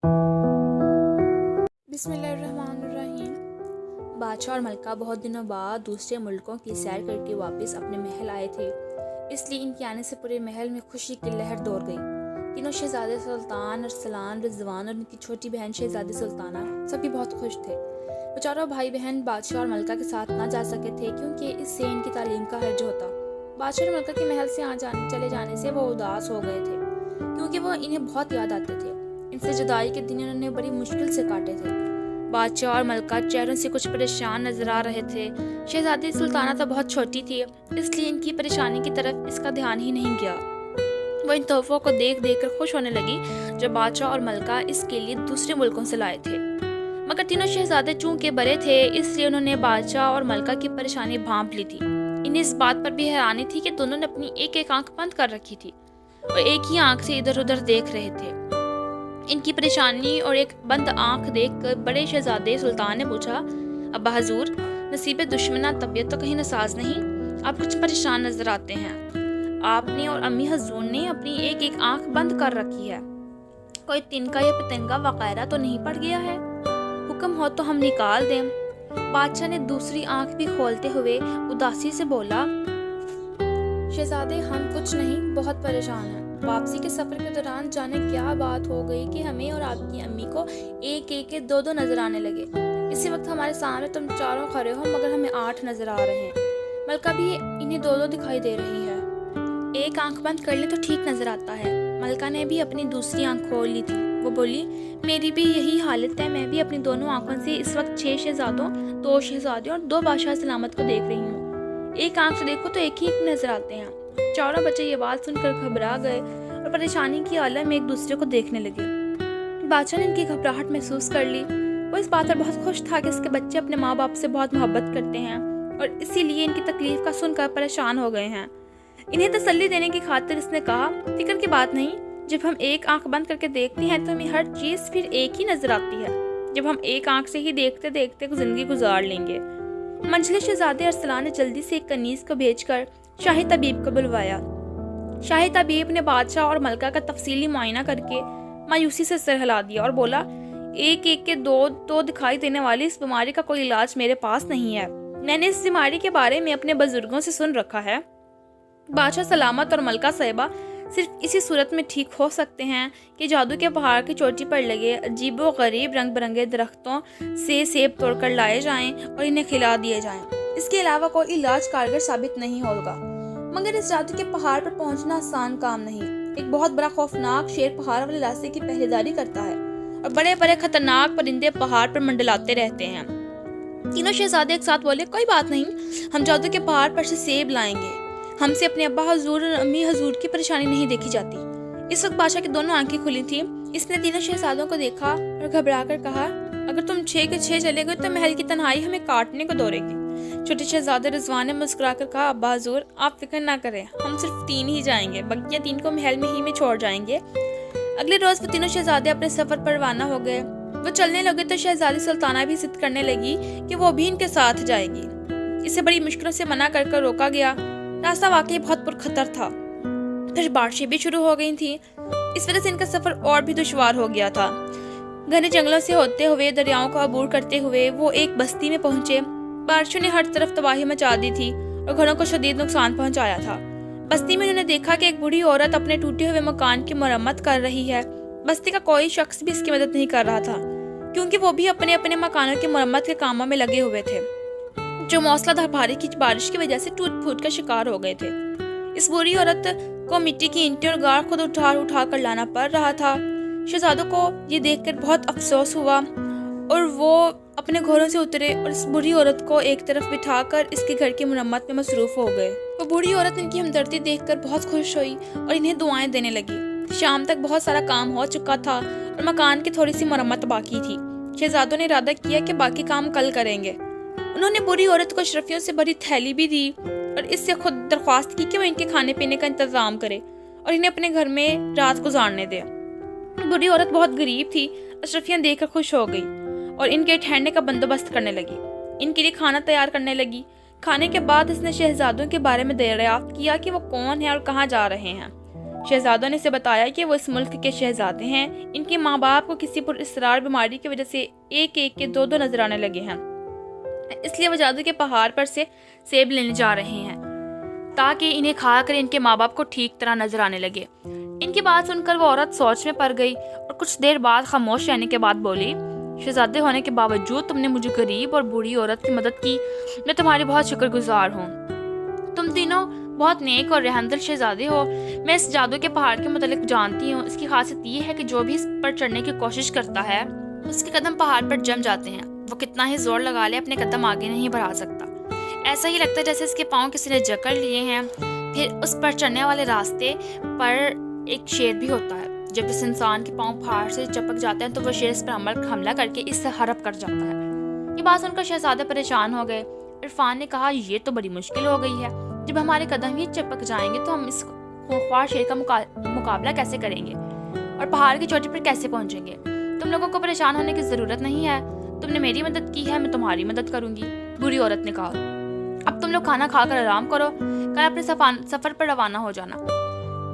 بسم اللہ الرحمن الرحیم۔ بادشاہ اور ملکہ بہت دنوں بعد دوسرے ملکوں کی سیر کر کے واپس اپنے محل آئے تھے، اس لیے ان کے آنے سے پورے محل میں خوشی کی لہر دوڑ گئی۔ تینوں شہزادے سلطان، ارسلان، رضوان اور ان کی چھوٹی بہن شہزادی سلطانہ سبھی بہت خوش تھے۔ وہ چاروں بھائی بہن بادشاہ اور ملکہ کے ساتھ نہ جا سکے تھے کیونکہ اس سے ان کی تعلیم کا حرج ہوتا۔ بادشاہ اور ملکہ کے محل سے چلے جانے سے وہ اداس ہو گئے تھے کیونکہ وہ انہیں بہت یاد آتے تھے۔ ان سے جدائی کے دن انہوں نے بڑی مشکل سے کاٹے تھے۔ بادشاہ اور ملکہ چہروں سے کچھ پریشان نظر آ رہے تھے۔ شہزادی سلطانہ تو بہت چھوٹی تھی، اس لیے ان کی پریشانی کی طرف اس کا دھیان ہی نہیں گیا۔ وہ ان تحفوں کو دیکھ دیکھ کر خوش ہونے لگی جو بادشاہ اور ملکہ اس کے لیے دوسرے ملکوں سے لائے تھے، مگر تینوں شہزادے چونکہ بڑے تھے اس لیے انہوں نے بادشاہ اور ملکہ کی پریشانی بھانپ لی تھی۔ انہیں اس بات پر بھی حیرانی تھی کہ دونوں نے اپنی ایک ایک آنکھ بند کر رکھی تھی اور ایک ہی آنکھ سے ادھر ادھر دیکھ رہے تھے۔ ان کی پریشانی اور ایک بند آنکھ دیکھ کر بڑے شہزادے سلطان نے پوچھا، ابا حضور، نصیب دشمنہ طبیعت تو کہیں ناساز نہیں؟ آپ کچھ پریشان نظر آتے ہیں۔ آپ نے اور امی حضور نے اپنی ایک ایک آنکھ بند کر رکھی ہے، کوئی تنکا یا پتنگا وغیرہ تو نہیں پڑ گیا ہے؟ حکم ہو تو ہم نکال دیں۔ بادشاہ نے دوسری آنکھ بھی کھولتے ہوئے اداسی سے بولا، شہزادے ہم کچھ نہیں، بہت پریشان ہیں۔ واپسی کے سفر کے دوران جانے کیا بات ہو گئی کہ ہمیں اور آپ کی امی کو ایک ایک کے دو نظر آنے لگے۔ اسی وقت ہمارے سامنے تم چاروں کھڑے ہو مگر ہمیں 8 نظر آ رہے ہیں۔ ملکہ بھی انہیں دو دکھائی دے رہی ہے۔ ایک آنکھ بند کر لے تو ٹھیک نظر آتا ہے۔ ملکہ نے بھی اپنی دوسری آنکھ کھول لی تھی۔ وہ بولی، میری بھی یہی حالت ہے، میں بھی اپنی دونوں آنکھوں سے اس وقت 6 شہزادوں، 2 شہزادیوں اور 2 بادشاہ سلامت کو دیکھ رہی ہوں۔ ایک آنکھ سے دیکھو تو ایک ہی نظر آتے ہیں۔ چاروں بچے یہ بات سن کر گھبرا گئے اور پریشانی کی عالم میں ایک دوسرے کو دیکھنے لگے۔ بادشاہ نے ان کی گھبراہٹ محسوس کر لی۔ وہ اس بات پر بہت خوش تھا کہ اس کے بچے اپنے ماں باپ سے بہت محبت کرتے ہیں اور اسی لیے ان کی تکلیف کا سن کر پریشان ہو گئے ہیں۔ انہیں تسلی دینے کی خاطر اس نے کہا، فکر کی بات نہیں، جب ہم ایک آنکھ بند کر کے دیکھتے ہیں تو ہمیں ہر چیز پھر ایک ہی نظر آتی ہے۔ جب ہم ایک آنکھ سے ہی دیکھتے دیکھتے زندگی گزار لیں گے۔ منجلے شہزادے ارسلان نے جلدی سے ایک کنیز کو بھیج کر شاہی طبیب کو بلوایا۔ شاہی طبیب نے بادشاہ اور ملکہ کا تفصیلی معائنہ کر کے مایوسی سے سر ہلا دیا اور بولا، ایک ایک کے دو دکھائی دینے والی اس بیماری کا کوئی علاج میرے پاس نہیں ہے۔ میں نے اس بیماری کے بارے میں اپنے بزرگوں سے سن رکھا ہے۔ بادشاہ سلامت اور ملکہ صاحبہ صرف اسی صورت میں ٹھیک ہو سکتے ہیں کہ جادو کے پہاڑ کی چوٹی پر لگے عجیب و غریب رنگ برنگے درختوں سے سیب توڑ کر لائے جائیں اور انہیں کھلا دیے جائیں۔ اس کے علاوہ کوئی علاج کارگر ثابت نہیں ہوگا۔ مگر اس جادو کے پہاڑ پر پہنچنا آسان کام نہیں۔ ایک بہت بڑا خوفناک شیر پہاڑ والے راستے کی پہریداری کرتا ہے اور بڑے بڑے خطرناک پرندے پہاڑ پر منڈلاتے رہتے ہیں۔ تینوں شہزادے ایک ساتھ بولے، کوئی بات نہیں، ہم جادو کے پہاڑ پر سے سیب لائیں گے۔ ہم سے اپنے ابا حضور اور امی حضور کی پریشانی نہیں دیکھی جاتی۔ اس وقت بادشاہ کی دونوں آنکھیں کھلی تھیں۔ اس نے تینوں شہزادوں کو دیکھا اور گھبرا کر کہا، اگر تم 6 کے 6 چلے گئے تو محل کی تنہائی ہمیں کاٹنے کو دوڑے گی۔ چھوٹے شہزادے رضوان نے مسکرا کر کہا، ابا حضور آپ فکر نہ کریں، ہم صرف 3 ہی جائیں گے، بقیہ 3 کو محل میں ہی چھوڑ جائیں گے۔ اگلے روز وہ تینوں شہزادے اپنے سفر پر روانہ ہو گئے۔ وہ چلنے لگے تو شہزادی سلطانہ بھی ضد کرنے لگی کہ وہ بھی ان کے ساتھ جائے گی۔ اسے بڑی مشکلوں سے منع کر کر روکا گیا۔ راستہ واقعی بہت پرخطر تھا، پھر بارشیں بھی شروع ہو گئی تھیں، اس وجہ سے ان کا سفر اور بھی دشوار ہو گیا تھا۔ گھنے جنگلوں سے ہوتے ہوئے دریاؤں کو عبور کرتے ہوئے وہ ایک بستی میں پہنچے۔ بارشوں نے ہر طرف تباہی مچا دی تھی اور گھروں کو شدید نقصان پہنچایا تھا۔ بستی میں انہوں نے دیکھا کہ ایک بوڑھی عورت اپنے ٹوٹے ہوئے مکان کی مرمت کر رہی ہے۔ بستی کا کوئی شخص بھی اس کی مدد نہیں کر رہا تھا کیونکہ وہ بھی اپنے اپنے مکانوں کی مرمت کے کاموں میں لگے ہوئے تھے جو موسلا دھار بھاری کی بارش کی وجہ سے ٹوٹ پھوٹ کا شکار ہو گئے تھے۔ اس بوڑھی عورت کو مٹی کی اینٹیں اور گار خود اٹھا کر لانا پڑ رہا تھا۔ شہزادوں کو یہ دیکھ کر بہت افسوس ہوا اور وہ اپنے گھروں سے اترے اور اس بوڑھی عورت کو ایک طرف بٹھا کر اس کے گھر کی مرمت میں مصروف ہو گئے۔ وہ بوڑھی عورت ان کی ہمدردی دیکھ کر بہت خوش ہوئی اور انہیں دعائیں دینے لگی۔ شام تک بہت سارا کام ہو چکا تھا اور مکان کی تھوڑی سی مرمت باقی تھی۔ شہزادوں نے ارادہ کیا کہ باقی کام کل کریں گے۔ انہوں نے بوڑھی عورت کو اشرفیوں سے بڑی تھیلی بھی دی اور اس سے خود درخواست کی کہ وہ ان کے کھانے پینے کا انتظام کرے اور انہیں اپنے گھر میں رات گزارنے دے۔ بوڑھی عورت بہت غریب تھی، اشرفیاں دیکھ کر خوش ہو گئی اور ان کے ٹھہرنے کا بندوبست کرنے لگی۔ ان کے لیے کھانا تیار کرنے لگی۔ کھانے کے بعد اس نے شہزادوں کے بارے میں دریافت کیا کہ وہ کون ہیں اور کہاں جا رہے ہیں۔ شہزادوں نے اسے بتایا کہ وہ اس ملک کے شہزادے ہیں۔ ان کے ماں باپ کو کسی پر اصرار بیماری کی وجہ سے ایک ایک کے دو نظر آنے لگے ہیں، اس لیے وہ جادو کے پہاڑ پر سے سیب لینے جا رہے ہیں تاکہ انہیں کھا کر ان کے ماں باپ کو ٹھیک طرح نظر آنے لگے۔ ان کی بات سن کر وہ عورت سوچ میں پڑ گئی اور کچھ دیر بعد خاموش رہنے کے بعد بولی، شہزادے ہونے کے باوجود تم نے مجھے غریب اور بوڑھی عورت کی مدد کی، میں تمہاری بہت شکر گزار ہوں۔ تم تینوں بہت نیک اور رحمدل شہزادے ہو۔ میں اس جادو کے پہاڑ کے متعلق جانتی ہوں۔ اس کی خاصیت یہ ہے کہ جو بھی اس پر چڑھنے کی کوشش کرتا ہے اس کے قدم پہاڑ پر جم جاتے ہیں۔ وہ کتنا ہی زور لگا لے اپنے قدم آگے نہیں بڑھا سکتا۔ ایسا ہی لگتا ہے جیسے اس کے پاؤں کسی نے جکڑ لیے ہیں۔ پھر اس پر چڑھنے والے راستے پر ایک شیر بھی ہوتا ہے۔ جب اس انسان کے پاؤں پہاڑ سے چپک جاتے ہیں تو وہ شیر اس پر حملہ کر کے اس سے ہڑپ کر جاتا ہے۔ یہ بات سن کر شہزادے پریشان ہو گئے۔ عرفان نے کہا، یہ تو بڑی مشکل ہو گئی ہے۔ جب ہمارے قدم ہی چپک جائیں گے تو ہم اس خونخوار شیر کا مقابلہ کیسے کریں گے اور پہاڑ کی چوٹی پر کیسے پہنچیں گے؟ تم لوگوں کو پریشان ہونے کی ضرورت نہیں ہے۔ تم نے میری مدد کی ہے، میں تمہاری مدد کروں گی، بوڑھی عورت نے کہا۔ اب تم لوگ کھانا کھا کر آرام کرو، کل اپنے سفر پر روانہ ہو جانا۔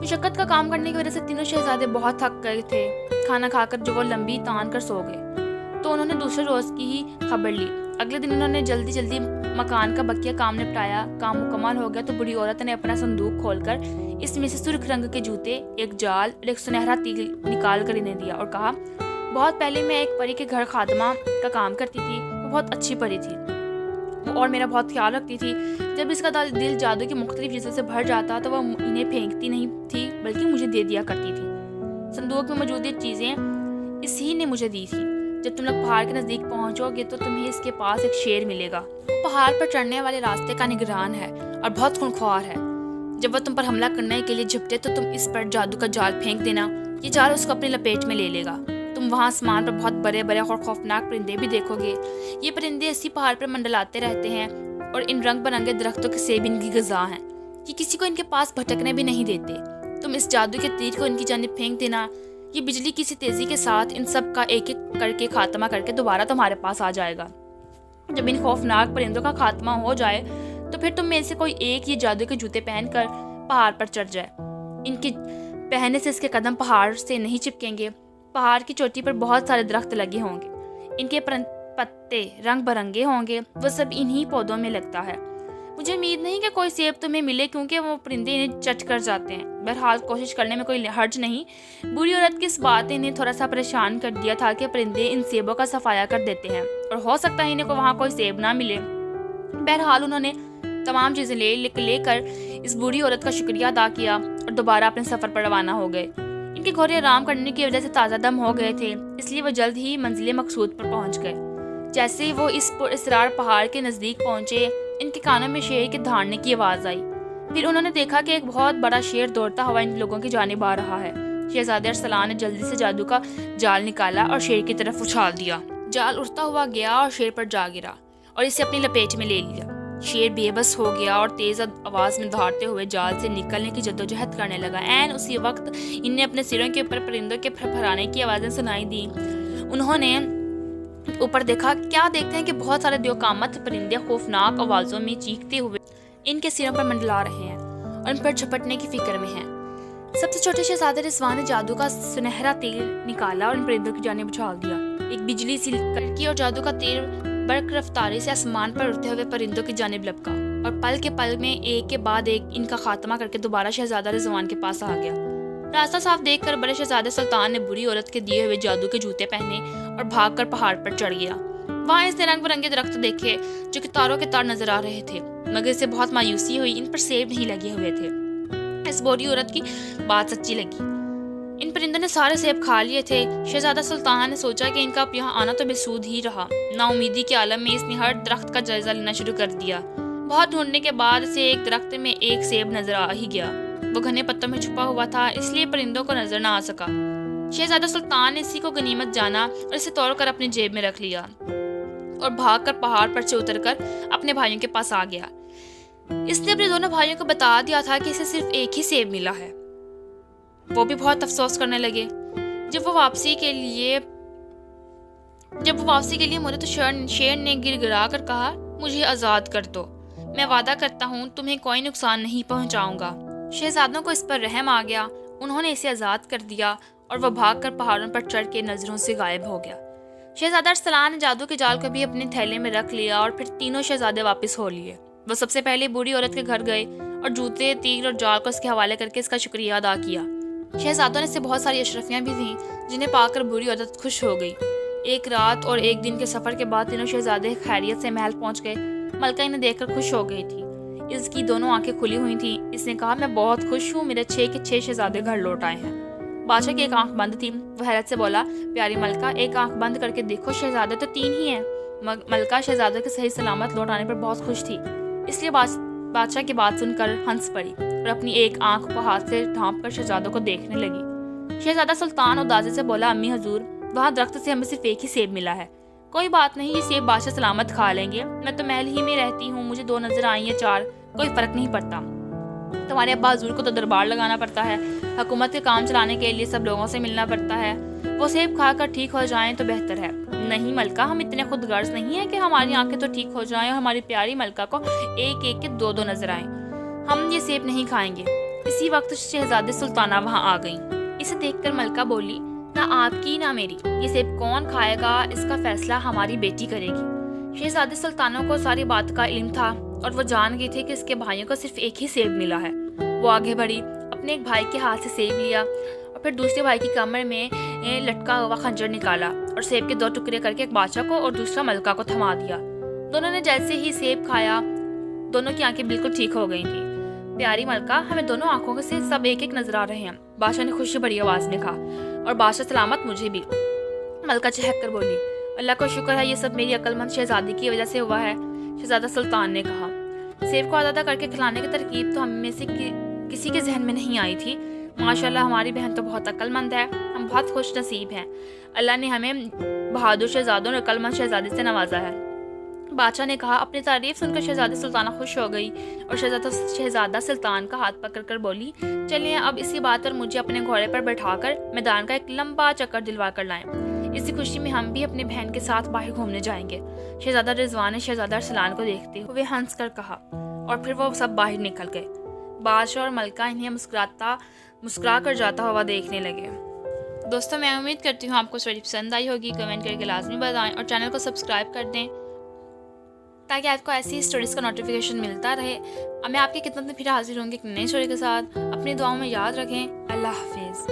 مشقت کا کام کرنے کی وجہ سے تینوں شہزادے بہت تھک گئے تھے۔ کھانا کھا کر جو وہ لمبی تان کر سو گئے تو انہوں نے دوسرے روز کی ہی خبر لی۔ اگلے دن انہوں نے جلدی مکان کا بقیہ کام نپٹایا۔ کام مکمل ہو گیا تو بڑی عورت نے اپنا صندوق کھول کر اس میں سے سرخ رنگ کے جوتے، ایک جال اور ایک سنہرا تیل نکال کر انہیں دیا اور کہا، بہت پہلے میں ایک پری کے گھر خادمہ کا کام کرتی تھی۔ وہ بہت اچھی پری تھی اور میرا بہت خیال رکھتی تھی۔ جب اس کا دل جادو کی مختلف چیزوں سے بھر جاتا تو وہ انہیں پھینکتی نہیں تھی بلکہ مجھے دے دیا کرتی تھی۔ صندوق میں موجود یہ چیزیں اسی نے مجھے دی تھی۔ جب تم لوگ پہاڑ کے نزدیک پہنچو گے تو تمہیں اس کے پاس ایک شیر ملے گا۔ وہ پہاڑ پر چڑھنے والے راستے کا نگران ہے اور بہت خونخوار ہے۔ جب وہ تم پر حملہ کرنے کے لیے جھپٹے تو تم اس پر جادو کا جال پھینک دینا۔ یہ جال اس کو اپنی لپیٹ میں لے لے گا۔ تم وہاں آسمان پر بہت بڑے بڑے اور خوفناک پرندے بھی دیکھو گے۔ یہ پرندے اسی پہاڑ پر منڈلاتے رہتے ہیں اور ان رنگ برنگے درختوں کے سیب ان کی غذا ہیں۔ یہ کسی کو ان کے پاس بھٹکنے بھی نہیں دیتے۔ تم اس جادو کے تیر کو ان کی جانب پھینک دینا۔ یہ بجلی کسی تیزی کے ساتھ ان سب کا ایک ایک کر کے خاتمہ کر کے دوبارہ تمہارے پاس آ جائے گا۔ جب ان خوفناک پرندوں کا خاتمہ ہو جائے تو پھر تم میں سے کوئی ایک یہ جادو کے جوتے پہن کر پہاڑ پر چڑھ جائے۔ ان کے پہننے سے اس کے قدم پہاڑ سے نہیں چپکیں گے۔ پہاڑ کی چوٹی پر بہت سارے درخت لگے ہوں گے، ان کے پتے رنگ برنگے ہوں گے، وہ سب انہی پودوں میں لگتا ہے۔ مجھے امید نہیں کہ کوئی سیب تمہیں ملے کیونکہ وہ پرندے انہیں چٹ کر جاتے ہیں۔ بہرحال کوشش کرنے میں کوئی حرج نہیں۔ بوڑھی عورت کی اس بات نے انہیں تھوڑا سا پریشان کر دیا تھا کہ پرندے ان سیبوں کا صفایا کر دیتے ہیں اور ہو سکتا ہے انہیں کو وہاں کوئی سیب نہ ملے۔ بہرحال انہوں نے تمام چیزیں لے کر اس بوڑھی عورت کا شکریہ ادا کیا اور دوبارہ اپنے سفر پر روانہ ہو گئے۔ ان کے گھوڑے آرام کرنے کی وجہ سے تازہ دم ہو گئے تھے، اس لیے وہ جلد ہی منزل مقصود پر پہنچ گئے۔ جیسے ہی وہ اس پراسرار پہاڑ کے نزدیک پہنچے، ان کے کانوں میں شیر کے دھاڑنے کی آواز آئی۔ پھر انہوں نے دیکھا کہ ایک بہت بڑا شیر دوڑتا ہوا ان لوگوں کی جانب آ رہا ہے۔ شہزادے ارسلان نے جلدی سے جادو کا جال نکالا اور شیر کی طرف اچھال دیا۔ جال اڑتا ہوا گیا اور شیر پر جا گرا اور اسے اپنی لپیٹ میں لے لیا۔ شیر بے بس ہو گیا اور تیز آواز میں دھاڑتے ہوئے جال سے نکلنے کی جدوجہد کرنے لگا۔ عین اسی وقت انہیں اپنے سروں کے اوپر پرندوں کے پھرپھرانے کی آوازیں سنائی دیں۔ انہوں نے اوپر دیکھا، کیا دیکھتے ہیں کہ بہت سارے دیوقامت پرندے خوفناک آوازوں میں چیختے ہوئے ان کے سروں پر منڈلا رہے ہیں اور ان پر جھپٹنے کی فکر میں ہیں۔ سب سے چھوٹے شہزادے رضوان نے جادو کا سنہرا تیل نکالا اور ان پرندوں کی جانب اچھال دیا۔ ایک بجلی سی کڑکی اور جادو کا تیر برق رفتاری سے آسمان پر اڑتے ہوئے پرندوں کی جانب لپکا اور پل کے پل میں ایک کے بعد ایک ان کا خاتمہ کر کے دوبارہ شہزادہ رضوان کے پاس آ گیا۔ راستہ صاف دیکھ کر بڑے شہزادے سلطان نے بری عورت کے دیے ہوئے جادو کے جوتے پہنے اور بھاگ کر پہاڑ پر چڑھ گیا۔ وہاں اس نے رنگ برنگے درخت دیکھے جو کہ تاروں کے تار نظر آ رہے تھے، مگر اسے بہت مایوسی ہوئی، ان پر سیب نہیں لگے ہوئے تھے۔ اس بوڑھی عورت کی بات سچی لگی، ان پرندوں نے سارے سیب کھا لیے تھے۔ شہزادہ سلطان نے سوچا کہ ان کا اب یہاں آنا تو بے سود ہی رہا۔ نا امیدی کے عالم میں اس نے ہر درخت کا جائزہ لینا شروع کر دیا۔ بہت ڈھونڈنے کے بعد اسے ایک درخت میں ایک سیب نظر آ ہی گیا۔ وہ گھنے پتوں میں چھپا ہوا تھا، اس لیے پرندوں کو نظر نہ آ سکا۔ شہزادہ سلطان نے اسی کو غنیمت جانا اور اسے توڑ کر اپنی جیب میں رکھ لیا اور بھاگ کر پہاڑ پر سے اتر کر اپنے بھائیوں کے پاس آ گیا۔ اس نے اپنے دونوں بھائیوں کو بتا دیا تھا کہ اسے صرف ایک ہی سیب ملا ہے۔ وہ بھی بہت افسوس کرنے لگے۔ جب وہ واپسی کے لیے مڑے تو شیر نے گر گرا کر کہا، مجھے آزاد کر دو، میں وعدہ کرتا ہوں تمہیں کوئی نقصان نہیں پہنچاؤں گا۔ شہزادوں کو اس پر رحم آ گیا۔ انہوں نے اسے آزاد کر دیا اور وہ بھاگ کر پہاڑوں پر چڑھ کے نظروں سے غائب ہو گیا۔ شہزادہ ارسلان نے جادو کے جال کو بھی اپنے تھیلے میں رکھ لیا اور پھر تینوں شہزادے واپس ہو لیے۔ وہ سب سے پہلے بوڑھی عورت کے گھر گئے اور جوتے، تیر اور جال کو اس کے حوالے کر کے اس کا شکریہ ادا کیا۔ شہزادوں نے اسے بہت ساری اشرفیاں بھی دیں جنہیں پا کر بوڑھی عورت خوش ہو گئی۔ ایک رات اور ایک دن کے سفر کے بعد تینوں شہزادے خیریت سے محل پہنچ گئے۔ ملکہ انہیں دیکھ کر خوش ہو گئی تھی۔ اس کی دونوں آنکھیں کھلی ہوئی تھیں۔ اس نے کہا، میں بہت خوش ہوں، میرے 6 کے 6 شہزادے گھر لوٹ آئے ہیں۔ بادشاہ کی ایک آنکھ بند تھی۔ وہ حیرت سے بولا، پیاری ملکہ، ایک آنکھ بند کر کے دیکھو، شہزادے تو 3 ہی ہیں۔ ملکہ شہزادوں کے صحیح سلامت لوٹ آنے پر بہت خوش تھی، اس لیے بادشاہ کی بات سن کر ہنس پڑی اور اپنی ایک آنکھ کو ہاتھ سے ڈھانپ کر شہزادوں کو دیکھنے لگی۔ شہزادہ سلطان ادازی سے بولا، امی حضور، وہاں درخت سے ہمیں صرف ایک ہی سیب ملا ہے۔ کوئی بات نہیں، یہ سیب بادشاہ سلامت کھا لیں گے۔ میں تو محل ہی میں رہتی ہوں، مجھے 2 نظر آئی یا 4، کوئی فرق نہیں پڑتا۔ تمہارے ابا حضور کو تو دربار لگانا پڑتا ہے، حکومت کے کام چلانے کے لیے سب لوگوں سے ملنا پڑتا ہے۔ وہ سیب کھا کر ٹھیک ہو جائیں تو بہتر ہے۔ نہیں ملکہ، ہم اتنے خود غرض نہیں ہیں کہ ہماری آنکھیں تو ٹھیک ہو جائیں اور ہماری پیاری ملکہ کو ایک ایک کے 2 نظر آئیں۔ ہم یہ سیب نہیں کھائیں گے۔ اسی وقت شہزادی سلطانہ وہاں آ گئیں۔ اسے دیکھ کر ملکہ بولی، نہ آپ کی نہ میری، یہ سیب کون کھائے گا اس کا فیصلہ ہماری بیٹی کرے گی۔ شہزادی سلطانوں کو ساری بات کا علم تھا اور وہ جان گئی تھی کہ اس کے بھائیوں کو صرف ایک ہی سیب ملا ہے۔ وہ آگے بڑھی، اپنے ایک بھائی کے ہاتھ سے سیب لیا اور پھر دوسرے بھائی کی کمر میں لٹکا ہوا خنجر نکالا اور سیب کے 2 ٹکڑے کر کے ایک بادشاہ کو اور دوسرا ملکہ کو تھما دیا۔ دونوں نے جیسے ہی سیب کھایا، دونوں کی آنکھیں بالکل ٹھیک ہو گئی تھیں۔ پیاری ملکہ، ہمیں دونوں آنکھوں سے سب ایک ایک نظر آ رہے ہیں، بادشاہ نے خوشی بھری آواز میں کہا، اور بادشاہ سلامت مجھے بھی۔ ملکہ چہک کر بولی، اللہ کا شکر ہے، یہ سب میری عقل مند شہزادی کی وجہ سے ہوا ہے۔ شہزادہ سلطان نے کہا، سیب کو آدھا کر کے کھلانے کی ترکیب تو ہم میں سے کسی کے ذہن میں نہیں آئی تھی۔ ماشاءاللہ، ہماری بہن تو بہت عقل مند ہے، ہم بہت خوش نصیب ہیں۔ اللہ نے ہمیں بہادر شہزادوں اور عقل مند شہزادی سے نوازا ہے۔ بادشاہ نے کہا۔ اپنی تعریف سن کر شہزادی سلطانہ خوش ہو گئی اور شہزادہ سلطان کا ہاتھ پکڑ کر بولی، چلیے اب اسی بات پر مجھے اپنے گھوڑے پر بٹھا کر میدان کا ایک لمبا چکر دلوا کر لائیں۔ اسی خوشی میں ہم بھی اپنی بہن کے ساتھ باہر گھومنے جائیں گے۔ شہزادہ رضوان نے شہزادہ ارسلان کو دیکھتے ہوئے ہنس کر کہا، اور پھر وہ سب باہر نکل گئے۔ بادشاہ اور ملکہ انہیں مسکرا کر جاتا ہوا دیکھنے لگے۔ دوستوں، میں امید کرتی ہوں آپ کو اسٹوری پسند آئی ہوگی، کمنٹ کر کے لازمی بتائیں اور چینل کو سبسکرائب کر دیں تاکہ آپ کو ایسی اسٹوریز کا نوٹیفیکیشن ملتا رہے۔ اب میں آپ کی خدمت میں پھر حاضر ہوں گی ایک نئی اسٹوری کے ساتھ۔ اپنی دعاؤں میں یاد رکھیں۔ اللہ حافظ۔